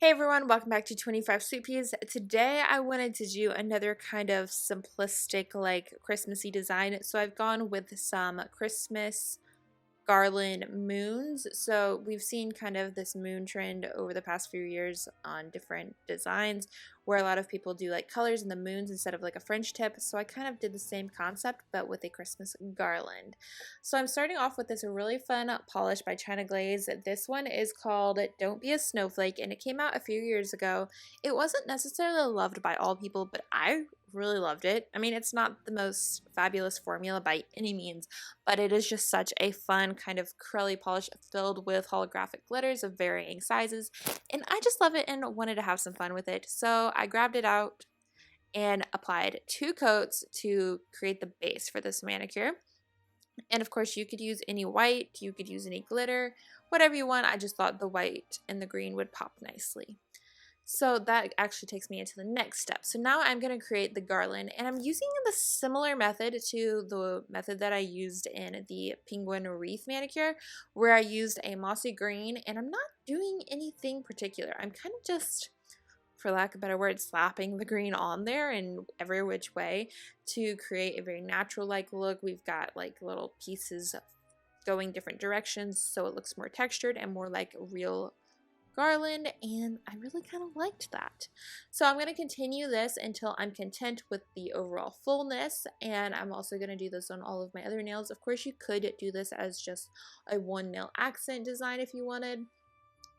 Hey everyone, welcome back to 25 Sweetpeas. Today I wanted to do another kind of simplistic, like Christmassy design. So I've gone with some Christmas garland moons. So we've seen kind of this moon trend over the past few years on different designs where a lot of people do like colors in the moons instead of like a French tip. So I kind of did the same concept but with a Christmas garland. So I'm starting off with this really fun polish by Glaze. This one is called Don't Be a Snowflake and it came out a few years ago. It wasn't necessarily loved by all people, but I really loved it. I mean, it's not the most fabulous formula by any means, but it is just such a fun kind of curly polish filled with holographic glitters of varying sizes, and I just love it and wanted to have some fun with it. So I grabbed it out and applied 2 coats to create the base for this manicure. And of course you could use any white, you could use any glitter, whatever you want. I just thought the white and the green would pop nicely. So that actually takes me into the next step. So now I'm going to create the garland, and I'm using the similar method to the method that I used in the penguin wreath manicure, where I used a mossy green, and I'm not doing anything particular. I'm kind of just, for lack of a better word, slapping the green on there in every which way to create a very natural-like look. We've got like little pieces going different directions, so it looks more textured and more like real garland, and I really kind of liked that. So I'm going to continue this until I'm content with the overall fullness, and I'm also going to do this on all of my other nails. Of course, you could do this as just a one nail accent design if you wanted.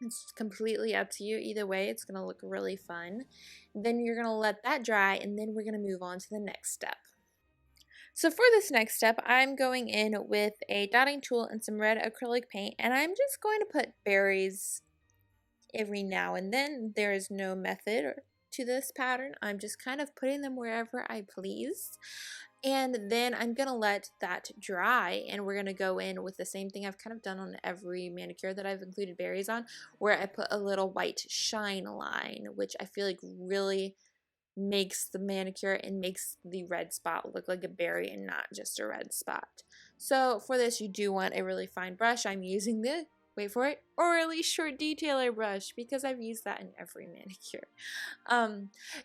It's completely up to you. Either way, it's going to look really fun. Then you're going to let that dry, and then we're going to move on to the next step. So for this next step, I'm going in with a dotting tool and some red acrylic paint, and I'm just going to put berries every now and then. There is no method to this pattern. I'm just kind of putting them wherever I please. And then I'm going to let that dry, and we're going to go in with the same thing I've kind of done on every manicure that I've included berries on, where I put a little white shine line, which I feel like really makes the manicure and makes the red spot look like a berry and not just a red spot. So for this, you do want a really fine brush. I'm using the, wait for it, Orly short detailer brush, because I've used that in every manicure.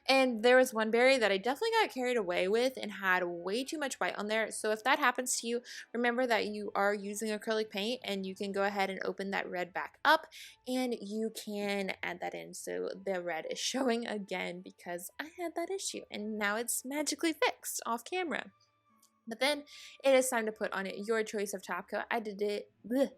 And there was one berry that I definitely got carried away with and had way too much white on there. So if that happens to you, remember that you are using acrylic paint, and you can go ahead and open that red back up and you can add that in so the red is showing again, because I had that issue and now it's magically fixed off camera. But then it is time to put on your choice of top coat. I did it. Bleh.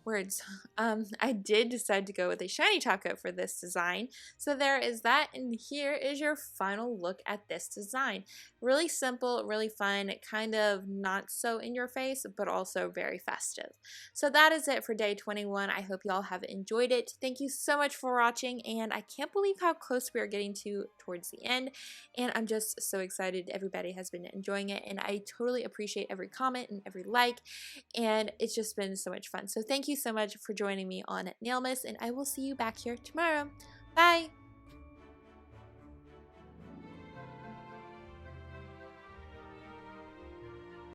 Words. I did decide to go with a shiny top coat for this design. So there is that, and here is your final look at this design. Really simple, really fun, kind of not so in your face, but also very festive. So that is it for day 21. I hope y'all have enjoyed it. Thank you so much for watching, and I can't believe how close we are getting to towards the end, and I'm just so excited everybody has been enjoying it, and I totally appreciate every comment and every like, and it's just been so much fun. So thank you so much for joining me on Nailmas, and I will see you back here tomorrow. Bye!